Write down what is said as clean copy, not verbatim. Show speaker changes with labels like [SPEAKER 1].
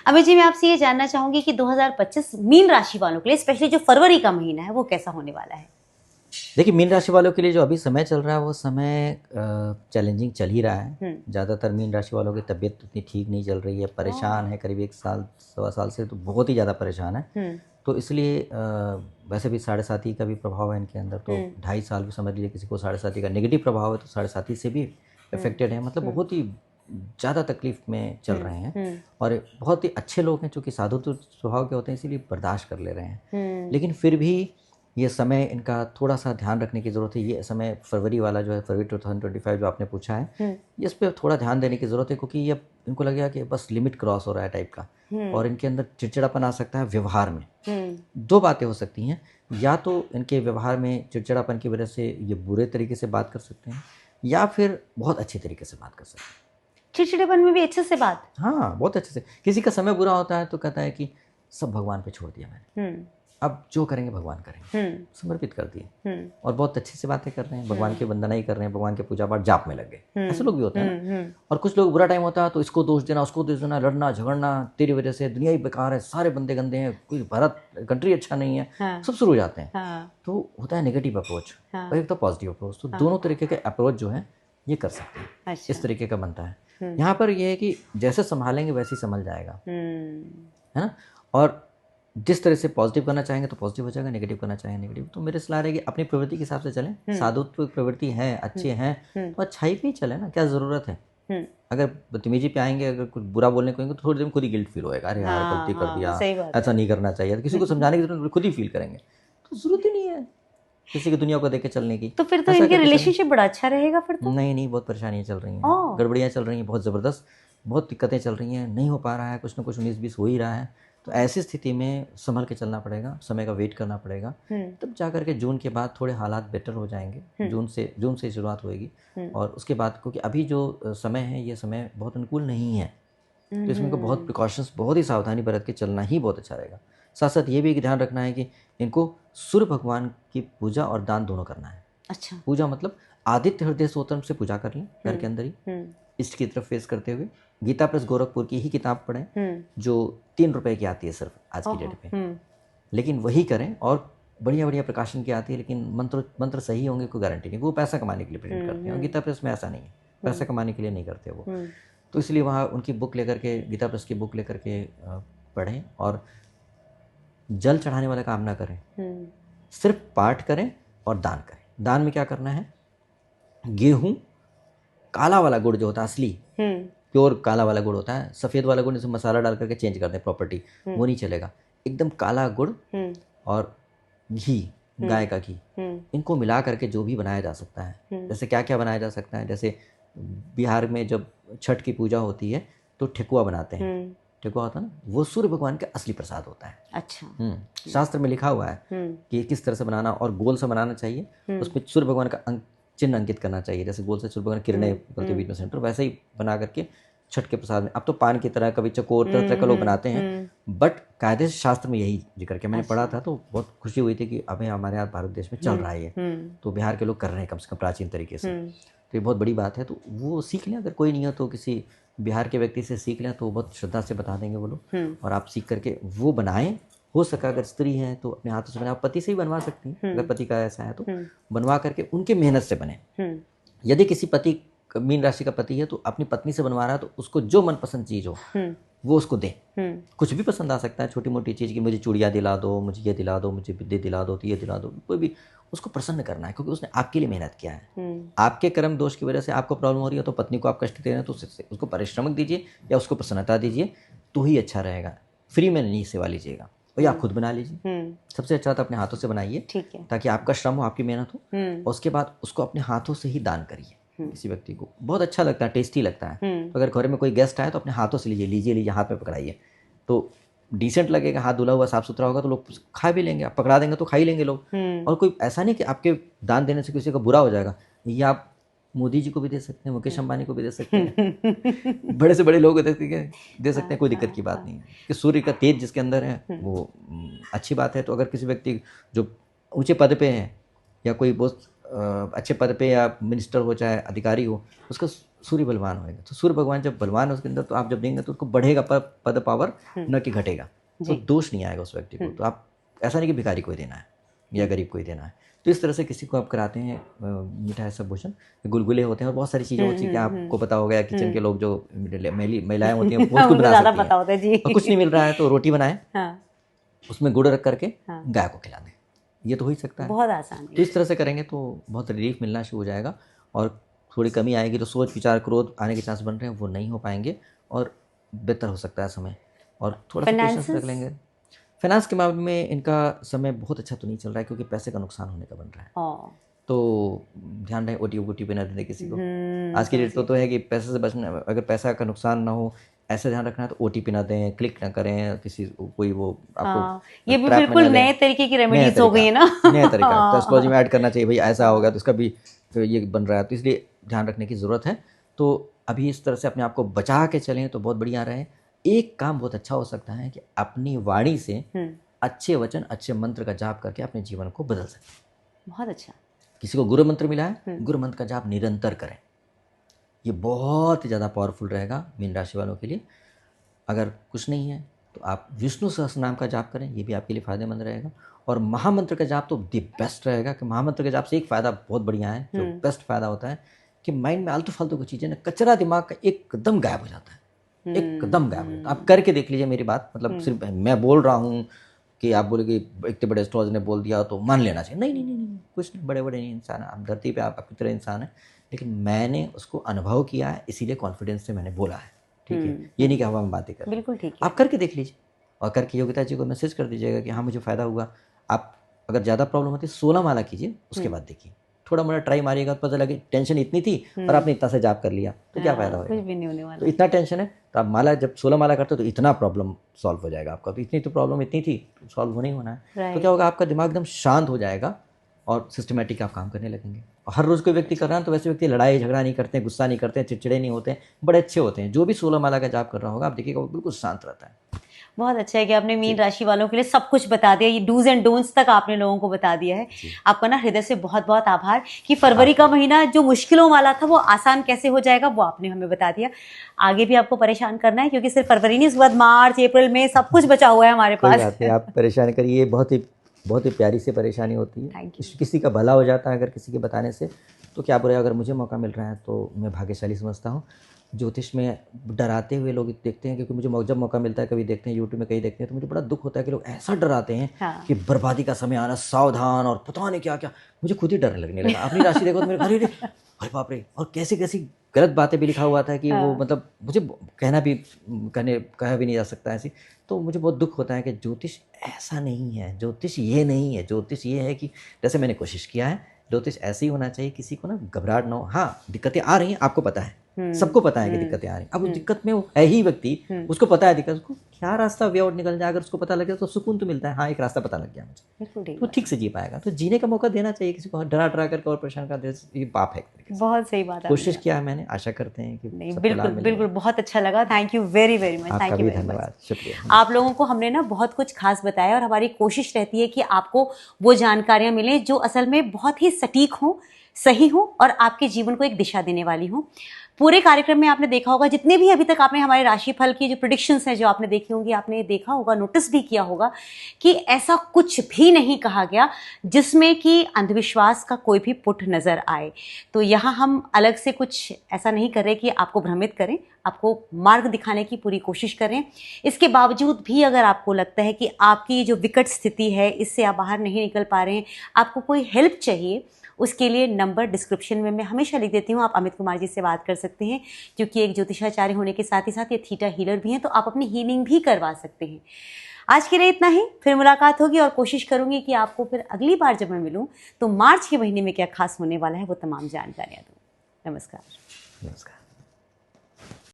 [SPEAKER 1] अभी जी मैं आपसे ये जानना चाहूंगी कि 2025 मीन राशि वालों के लिए स्पेशली जो फरवरी का महीना है वो कैसा होने वाला है?
[SPEAKER 2] देखिए, मीन राशि वालों के लिए जो अभी समय चल रहा है वो समय चैलेंजिंग चल ही रहा है। ज़्यादातर मीन राशि वालों की तबीयत उतनी ठीक नहीं चल रही है, परेशान है, करीब 1 साल सवा साल से तो बहुत ही ज़्यादा परेशान है। तो इसलिए वैसे भी साढ़े साथी का भी प्रभाव है इनके अंदर, तो 2.5 साल भी समझ लीजिए किसी को साढ़े साथी का नेगेटिव प्रभाव है तो साढ़े साथी से भी अफेक्टेड है, मतलब बहुत ही ज़्यादा तकलीफ में चल रहे हैं। और बहुत ही अच्छे लोग हैं, चूँकि साधु तो स्वभाव के होते हैं इसीलिए बर्दाश्त कर ले रहे हैं। लेकिन फिर भी ये समय इनका थोड़ा सा ध्यान रखने की ज़रूरत है। ये समय फरवरी वाला जो है, फरवरी 2025 जो आपने पूछा है, इस पे थोड़ा ध्यान देने की ज़रूरत है, क्योंकि ये इनको लगेगा कि बस लिमिट क्रॉस हो रहा है टाइप का, और इनके अंदर चिड़चिड़ापन आ सकता है व्यवहार में। दो बातें हो सकती हैं, या तो इनके व्यवहार में चिड़चिड़ापन की वजह से ये बुरे तरीके से बात कर सकते हैं, या फिर बहुत अच्छे तरीके से बात कर सकते हैं।
[SPEAKER 1] चिड़चिड़ेपन में भी अच्छे से बात?
[SPEAKER 2] हाँ, बहुत अच्छे से। किसी का समय बुरा होता है तो कहता है कि सब भगवान पे छोड़ दिया मैंने, अब जो करेंगे भगवान करेंगे, समर्पित कर दिए, और बहुत अच्छे से बातें कर रहे हैं, भगवान की वंदना ही कर रहे हैं, भगवान के पूजा पाठ जाप में लग गए। ऐसे लोग भी होते हैं ना। और कुछ लोग बुरा टाइम होता है तो इसको दोष देना, उसको दोष देना, लड़ना झगड़ना, तेरी वजह से दुनिया ही बेकार है, सारे बंदे गंदे हैं, कोई भारत कंट्री अच्छा नहीं है, सब शुरू हो जाते हैं। तो होता है नेगेटिव अप्रोच और एक तो पॉजिटिव अप्रोच। तो दोनों तरीके के अप्रोच जो है ये कर सकते हैं। इस तरीके का बनता है। यहाँ पर यह है कि जैसे संभालेंगे वैसे ही संभल जाएगा, है ना। और जिस तरह से पॉजिटिव करना चाहेंगे तो पॉजिटिव हो जाएगा, नेगेटिव करना चाहेंगे नेगेटिव। तो मेरी सलाह रहेगी अपनी प्रवृत्ति के हिसाब से चलें। साधुत्व प्रवृत्ति है, अच्छे हैं तो अच्छाई पे ही चले ना, क्या ज़रूरत है। अगर बदतमीजी पे आएंगे, अगर कुछ बुरा बोलने को आएंगे तो थोड़ी देर में खुद ही गिल्ट फील होएगा, अरे यार गलती कर दिया, ऐसा नहीं करना चाहिए। तो किसी को समझाने की जरूरत, खुद ही फील करेंगे। तो जरूरत ही नहीं है किसी की दुनिया को देख के चलने की।
[SPEAKER 1] तो फिर तो इनके रिलेशनशिप बड़ा अच्छा रहेगा फिर तो।
[SPEAKER 2] नहीं, बहुत परेशानियाँ चल रही हैं, गड़बड़ियाँ चल रही हैं, बहुत ज़बरदस्त, बहुत दिक्कतें चल रही हैं, नहीं हो पा रहा है, कुछ ना कुछ 19-20 हो ही रहा है। तो ऐसी स्थिति में संभल के चलना पड़ेगा, समय का वेट करना पड़ेगा। तब जा करके जून के बाद थोड़े हालात बेटर हो जाएंगे। जून से शुरुआत होएगी, और उसके बाद, क्योंकि अभी जो समय है ये समय बहुत अनुकूल नहीं है, तो इसमें को बहुत प्रिकॉशंस, बहुत ही सावधानी बरत के चलना ही बहुत अच्छा रहेगा। साथ साथ ये भी ध्यान रखना है कि इनको सूर्य भगवान की पूजा और दान दोनों करना है।
[SPEAKER 1] अच्छा।
[SPEAKER 2] पूजा मतलब आदित्य हृदय स्तोत्रम से पूजा कर लें घर के अंदर ही, ईस्ट की तरफ फेस करते हुए। गीता प्रेस गोरखपुर की ही किताब पढ़ें, जो 3 रुपए की आती है सिर्फ आज की डेट पे, लेकिन वही करें। और बढ़िया बढ़िया प्रकाशन की आती है, लेकिन मंत्र सही होंगे कोई गारंटी नहीं। वो पैसा कमाने के लिए प्रिंट करते हैं, और गीता प्रेस में ऐसा नहीं है, पैसा कमाने के लिए नहीं करते वो। तो इसलिए वहाँ उनकी बुक लेकर के, गीता प्रेस की बुक लेकर के पढ़ें, और जल चढ़ाने वाला काम ना करें, सिर्फ पाठ करें और दान करें। दान में क्या करना है, गेहूं, काला वाला गुड़ जो होता है असली प्योर काला वाला गुड़ होता है, सफ़ेद वाला गुड़ जिसमें मसाला डाल करके चेंज कर दें प्रॉपर्टी, वो नहीं चलेगा। एकदम काला गुड़ और घी, गाय का घी, इनको मिला करके जो भी बनाया जा सकता है। जैसे क्या क्या बनाया जा सकता है, जैसे बिहार में जब छठ की पूजा होती है तो ठेकुआ बनाते हैं। ठेकुआ होता है ना, वो सूर्य भगवान का असली प्रसाद होता है।
[SPEAKER 1] अच्छा।
[SPEAKER 2] शास्त्र में लिखा हुआ है कि किस तरह से बनाना, और गोल से बनाना चाहिए, उसमें सूर्य भगवान का चिन्ह अंकित करना चाहिए। जैसे गोल से सूर्य भगवान किरणें निकलती बीच में सेंटर, वैसे ही बना करके छठ के प्रसाद में। अब तो पान की तरह, कभी चकोर, तरह तरह का लोग बनाते हैं, बट कायदे से शास्त्र में यही जिक्र किया। मैंने पढ़ा था तो बहुत खुशी हुई थी कि अभी हमारे यहाँ भारत देश में चल रहा है ये, तो बिहार के लोग कर रहे हैं कम से कम प्राचीन तरीके से। तो ये बहुत बड़ी बात है, तो वो सीख लें। अगर कोई नहीं है तो किसी बिहार के व्यक्ति से सीख लें, तो वो बहुत श्रद्धा से बता देंगे वो लोग, और आप सीख करके वो बनाएं। हो सका अगर स्त्री हैं तो अपने हाथों से बनाए, पति से ही बनवा सकती हैं अगर पति का ऐसा है तो, बनवा करके उनके मेहनत से बने। यदि किसी पति, मीन राशि का पति है तो अपनी पत्नी से बनवा रहा है, तो उसको जो मनपसंद चीज़ हो वो उसको दे। कुछ भी पसंद आ सकता है, छोटी मोटी चीज़ की, मुझे चूड़ियाँ दिला दो, मुझे ये दिला दो, मुझे विद्या दिला दो, तो ये दिला दो, कोई भी उसको प्रसन्न करना है, क्योंकि उसने आपके लिए मेहनत किया है। आपके कर्म दोष की वजह से आपको प्रॉब्लम हो रही है, तो पत्नी को आप कष्ट दे रहे हैं, तो उसको परिश्रम दीजिए या उसको प्रसन्नता दीजिए, तो ही अच्छा रहेगा। फ्री में नहीं सेवा लीजिएगा, और या खुद बना लीजिए। सबसे अच्छा तो अपने हाथों से बनाइए, ताकि आपका श्रम हो, आपकी मेहनत हो, और उसके बाद उसको अपने हाथों से ही दान करिए। किसी व्यक्ति को बहुत अच्छा लगता है, टेस्टी लगता है। तो अगर घर में कोई गेस्ट आए तो अपने हाथों से लीजिए, हाथ में पकड़ाइए, तो डिसेंट लगेगा, हाथ धुला हुआ साफ सुथरा होगा तो लोग खा भी लेंगे। आप पकड़ा देंगे तो खा ही लेंगे लोग। और कोई ऐसा नहीं कि आपके दान देने से किसी का बुरा हो जाएगा। ये आप मोदी जी को भी दे सकते हैं, मुकेश अंबानी को भी दे सकते हैं, बड़े से बड़े लोग दे सकते हैं, कोई दिक्कत की बात नहीं है। कि सूर्य का तेज जिसके अंदर है वो अच्छी बात है। तो अगर किसी व्यक्ति जो ऊंचे पद पे है, या कोई बहुत अच्छे पद पे या मिनिस्टर हो, चाहे अधिकारी हो, उसका सूर्य बलवान होएगा, तो सूर्य भगवान जब बलवान है उसके अंदर, तो आप जब देंगे तो उसको बढ़ेगा पद पावर, न कि घटेगा, तो दोष नहीं आएगा उस व्यक्ति को। तो आप ऐसा नहीं कि भिखारी को ही देना है या गरीब को ही देना है। तो इस तरह से किसी को आप कराते हैं मीठा ऐसा भोजन, गुलगुले होते हैं और बहुत सारी चीज़ें होती हैं कि आपको पता होगा, किचन के लोग जो महिलाएं होती हैं वो उसको बना सकती हैं। और कुछ नहीं मिल रहा है तो रोटी बनाए, उसमें गुड़ रख करके गाय को खिला दें, ये तो हो ही सकता है,
[SPEAKER 1] बहुत आसान है।
[SPEAKER 2] तो इस तरह से करेंगे तो बहुत रिलीफ मिलना शुरू हो जाएगा और थोड़ी कमी आएगी। तो सोच विचार क्रोध आने के चांस बन रहे हैं वो नहीं हो पाएंगे और बेहतर हो सकता है समय। और थोड़ा सा पेशेंस रख लेंगे। फाइनेंस के मामले में इनका समय बहुत अच्छा तो नहीं चल रहा है क्योंकि पैसे का नुकसान होने का बन रहा है, तो ध्यान रहे OT पे ना दे किसी को। आज की डेट तो है कि पैसे से बचना, अगर पैसा का नुकसान ना हो ऐसे ध्यान रखना है तो OTP ना दें, क्लिक ना करें किसी कोई वो आपको।
[SPEAKER 1] ये भी बिल्कुल नए तरीके की रेमेडीज हो गई है ना,
[SPEAKER 2] नया तरीका। तो एस्ट्रोलॉजी में ऐड करना चाहिए, भाई ऐसा होगा तो इसका भी तो ये बन रहा है, तो इसलिए ध्यान रखने की ज़रूरत है। तो अभी इस तरह से अपने आप को बचा के चलें तो बहुत बढ़िया रहे। एक काम बहुत अच्छा हो सकता है कि अपनी वाणी से अच्छे वचन, अच्छे मंत्र का जाप करके अपने जीवन को बदल सकते।
[SPEAKER 1] बहुत अच्छा।
[SPEAKER 2] किसी को गुरु मंत्र मिला है, गुरु मंत्र का जाप निरंतर करें, ये बहुत ज़्यादा पावरफुल रहेगा मीन राशि वालों के लिए। अगर कुछ नहीं है तो आप विष्णु सहस्त्रनाम का जाप करें, ये भी आपके लिए फ़ायदेमंद रहेगा। और महामंत्र का जाप तो दी बेस्ट रहेगा कि महामंत्र के जाप से एक फ़ायदा बहुत बढ़िया है, जो बेस्ट फ़ायदा होता है कि माइंड में आलतू फालतू की चीज़ें ना, कचरा दिमाग का एकदम गायब हो जाता है, एकदम गायब हो जाता है। आप करके देख लीजिए मेरी बात, मतलब सिर्फ मैं बोल रहा हूँ कि आप बोले कि इतने बड़े एस्ट्रोलॉजर ने बोल दिया तो मान लेना चाहिए, नहीं नहीं नहीं नहीं, कुछ नहीं, बड़े बड़े इंसान हैं, आप धरती पे आप आपकी तरह इंसान हैं, लेकिन मैंने उसको अनुभव किया है इसीलिए कॉन्फिडेंस से मैंने बोला है, ठीक है। ये नहीं कि हवा में बातें कर,
[SPEAKER 1] बिल्कुल ठीक है।
[SPEAKER 2] आप करके देख लीजिए और करके योगिता जी को मैसेज कर दीजिएगा कि हाँ मुझे फ़ायदा हुआ। आप अगर ज़्यादा प्रॉब्लम होती है 16 माला कीजिए, उसके बाद देखिए, थोड़ा मोड़ा ट्राई मारिएगा तो पता लगे टेंशन इतनी थी और आपने इतना से जाप कर लिया तो क्या फ़ायदा होगा,
[SPEAKER 1] कुछ भी नहीं होने वाला।
[SPEAKER 2] तो इतना टेंशन है तो आप माला जब 16 माला करते हो तो इतना प्रॉब्लम सॉल्व हो जाएगा आपका। तो इतनी तो प्रॉब्लम इतनी थी, सॉल्व होना ही होना है। तो क्या होगा, आपका दिमाग एकदम शांत हो जाएगा और सिस्टमेटिक आप काम करने लगेंगे। और हर रोज़ कोई व्यक्ति कर रहा है तो वैसे व्यक्ति लड़ाई झगड़ा नहीं करते हैं, गुस्सा नहीं करते हैं, चिड़चिड़े नहीं होते हैं, बड़े अच्छे होते हैं। जो भी 16 माला का जाप कर रहा होगा आप देखिएगा वो बिल्कुल शांत रहता है।
[SPEAKER 1] बहुत अच्छा है कि आपने मीन राशि वालों के लिए सब कुछ बता दिया, ये डूज एंड डोंट्स तक आपने लोगों को बता दिया है। आपका ना हृदय से बहुत बहुत आभार कि फरवरी का महीना जो मुश्किलों वाला था वो आसान कैसे हो जाएगा वो आपने हमें बता दिया। आगे भी आपको परेशान करना है क्योंकि सिर्फ फरवरी नहीं, उसके बाद मार्च अप्रैल में सब कुछ बचा हुआ है हमारे पास।
[SPEAKER 2] आप परेशान करिए, बहुत ही प्यारी सी परेशानी होती है, किसी का भला हो जाता है अगर किसी के बताने से, तो क्या बुरा। अगर मुझे मौका मिल रहा है तो मैं भाग्यशाली समझता हूँ। ज्योतिष में डराते हुए लोग देखते हैं, क्योंकि मुझे जब मौका मिलता है, कभी देखते हैं यूट्यूब में, कहीं देखते हैं, तो मुझे बड़ा दुख होता है कि लोग ऐसा डराते हैं कि बर्बादी का समय आना, सावधान, और पता नहीं क्या क्या। मुझे खुद ही डरने लगने लगा। अपनी राशि देखो तो मेरे अरे बाप रे, और कैसी कैसी गलत बातें भी लिखा हुआ था कि वो मतलब मुझे कह भी नहीं जा सकता ऐसी। तो मुझे बहुत दुख होता है कि ज्योतिष ऐसा नहीं है, ज्योतिष ये नहीं है। ज्योतिष ये है कि जैसे मैंने कोशिश किया है, ज्योतिष ऐसे ही होना चाहिए, किसी को ना घबराहट ना हो। हाँ, दिक्कतें आ रही हैं, आपको पता है, सबको पता है कि दिक्कतें आ रही हैं। अब उस दिक्कत में वो है ही व्यक्ति, उसको पता है दिक्कत, उसको क्या रास्ता वे आउट निकल जाए, अगर उसको पता लगे तो सुकून तो मिलता है। हाँ, एक रास्ता पता लग गया मुझे, तो ठीक से जी पाएगा। तो जीने का मौका देना चाहिए किसी को, डरा करके और परेशान कर दे, ये पाप है।
[SPEAKER 1] बहुत सही बात है,
[SPEAKER 2] कोशिश किया है मैंने, आशा करते हैं कि
[SPEAKER 1] बिल्कुल बिल्कुल बहुत अच्छा लगा। Thank you very very much, thank you,
[SPEAKER 2] धन्यवाद, शुक्रिया।
[SPEAKER 1] आप लोगों को हमने ना बहुत कुछ खास बताया और हमारी कोशिश रहती है कि आपको वो जानकारियां मिले जो असल में बहुत ही सटीक हो, सही हो और आपके जीवन को एक दिशा देने वाली हो। पूरे कार्यक्रम में आपने देखा होगा, जितने भी अभी तक आपने हमारे राशिफल की जो प्रेडिक्शंस हैं जो आपने देखी होंगी, आपने देखा होगा, नोटिस भी किया होगा कि ऐसा कुछ भी नहीं कहा गया जिसमें कि अंधविश्वास का कोई भी पुट नजर आए। तो यहाँ हम अलग से कुछ ऐसा नहीं कर रहे कि आपको भ्रमित करें, आपको मार्ग दिखाने की पूरी कोशिश करें। इसके बावजूद भी अगर आपको लगता है कि आपकी जो विकट स्थिति है इससे आप बाहर नहीं निकल पा रहे हैं, आपको कोई हेल्प चाहिए, उसके लिए नंबर डिस्क्रिप्शन में मैं हमेशा लिख देती हूँ। आप अमित कुमार जी से बात कर सकते हैं, क्योंकि एक ज्योतिषाचार्य होने के साथ ही साथ ये थीटा हीलर भी हैं, तो आप अपनी हीलिंग भी करवा सकते हैं। आज के लिए इतना ही, फिर मुलाकात होगी और कोशिश करूँगी कि आपको फिर अगली बार जब मैं मिलूँ तो मार्च के महीने में क्या खास होने वाला है वो तमाम जानकारियाँ दूँ। नमस्कार।